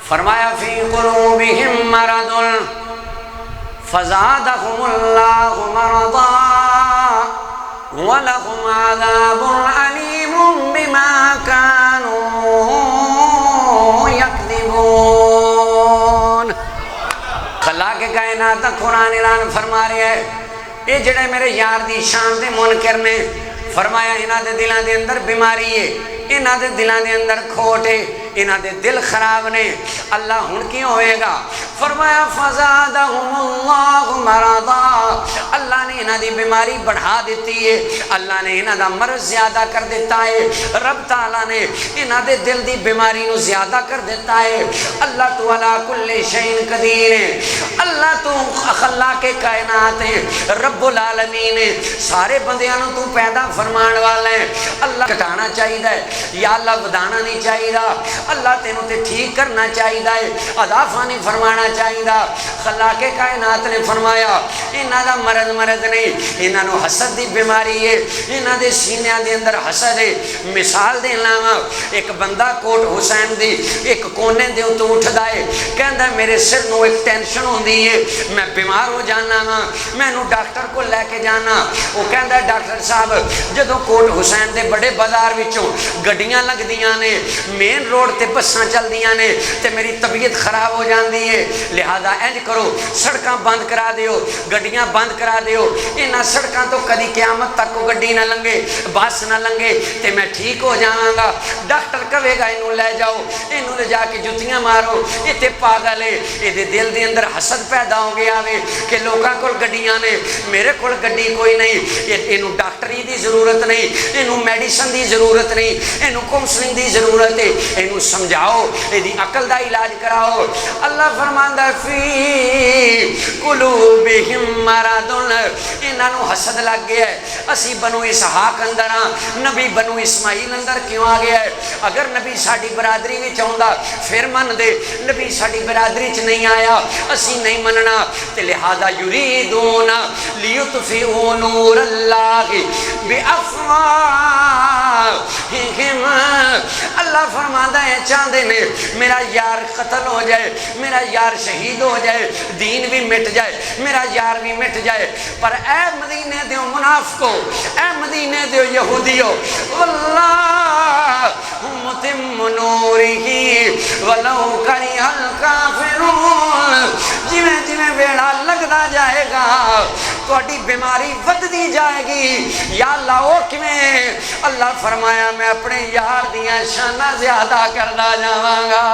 فرمایا فی قلوبہم مرض فزادہم اللہ مرضا وَلَهُمْ عَذَابٌ عَلِيمٌ بِمَا كَانُوا يَكْذِبُونَ۔ خلاق کائنات قرآن اعلان فرما رہے ہیں یہ جڑے میرے یار دی شان دے منکر نے، فرمایا انہاں دے دلاں دے اندر بیماری ہے، انہاں دے دلاں دے اندر کھوٹ ہے، انہاں دے دل خراب نے۔ اللہ ہن کی ہوئے گا؟ فرمایا فزادہم اللہ مرضا، اللہ نے انہاں دی بیماری بڑھا دیتی ہے، اللہ نے انہاں دا مرض زیادہ کر دیتا ہے، رب تعالیٰ نے انہاں دے دل دی بیماری نو زیادہ کر دیتا ہے۔ اللہ تو علی کل شیء قدیر ہے، اللہ تو خلاق کائنات ہے، رب العالمین ہے، سارے بندیاں نو تو پیدا فرمان والا ہے۔ اللہ کٹانا چاہیے یا اللہ ودانا نہیں چاہیے، اللہ تینوں تے ٹھیک کرنا چاہیے، اضافہ نہیں فرمانا چاہیے۔ خلاق کائنات نے فرمایا انہاں دا مرض نہیں، انہاں نو حسد دی بیماری ہے، انہاں دے سینیاں دے اندر حسد ہے۔ مثال دینا وا، ایک بندہ کوٹ حسین دی ایک کونے دے تو اٹھدا ہے، کہندا میرے سر نو ایک ٹینشن ہوندی ہے، میں بیمار ہو جانا وا، مینوں ڈاکٹر کو لے کے جانا۔ وہ کہندا ڈاکٹر صاحب جدوں کوٹ حسین دے بڑے بازار وچوں گڈیاں لگدیاں نے، مین روڈ تے بساں چلدیاں نے تے میری طبیعت خراب ہو جاندی ہے، لہذا انج کرو سڑکاں بند کرا دیو، گڈیاں بند کرا دیو، انہاں سڑکاں تو کدی قیامت تک کو گڈی نہ لنگے، بس نہ لنگے تے میں ٹھیک ہو جاواں گا۔ ڈاکٹر کہے گا اینوں لے جاؤ، اینوں لے جا کے جتیاں مارو، یہ تے پاگل ہے، یہ دل دے اندر حسد پیدا ہو گیا وے کہ لوکاں کول گڈیاں نے میرے کول گڈی کوئی نہیں، اینوں ڈاکٹری دی ضرورت نہیں، اینوں میڈیسن دی ضرورت نہیں، اینوں کونسلنگ دی ضرورت ہے، اینوں سمجھاؤ، ایدی عقل دا علاج کراؤ۔ اللہ فرماندا فی قلوبہم مرض، انہاں نو حسد لگ گیا ہے۔ اسی بنو اسحاق اندر ہاں، نبی بنو اسماعیل اندر کیوں آ گیا ہے؟ اگر نبی ساڈی برادری وچ آوندا پھر من دے، نبی ساڈی برادری چ نہیں آیا اسی نہیں مننا، تے لہذا یریدون لیطفئوا نور اللہ بافواہہم۔ اللہ فرماندا ہے چاہندے نے میرا یار قتل ہو جائے، میرا یار شہید ہو جائے، دین بھی مٹ جائے، میرا یار بھی مٹ جائے، پر اے مدینے دیو منافقو، اے مدینے دیو یہودیو، واللہ متم نورہ ولو کرہ الکافرون۔ جویں جویں ویڑا لگدا جائے گا تہاڈی بیماری ودتی جائے گی۔ یا اللہ او کیویں؟ اللہ فرمایا میں اپنے یار دیاں شاناں زیادہ کردا جاواں گا۔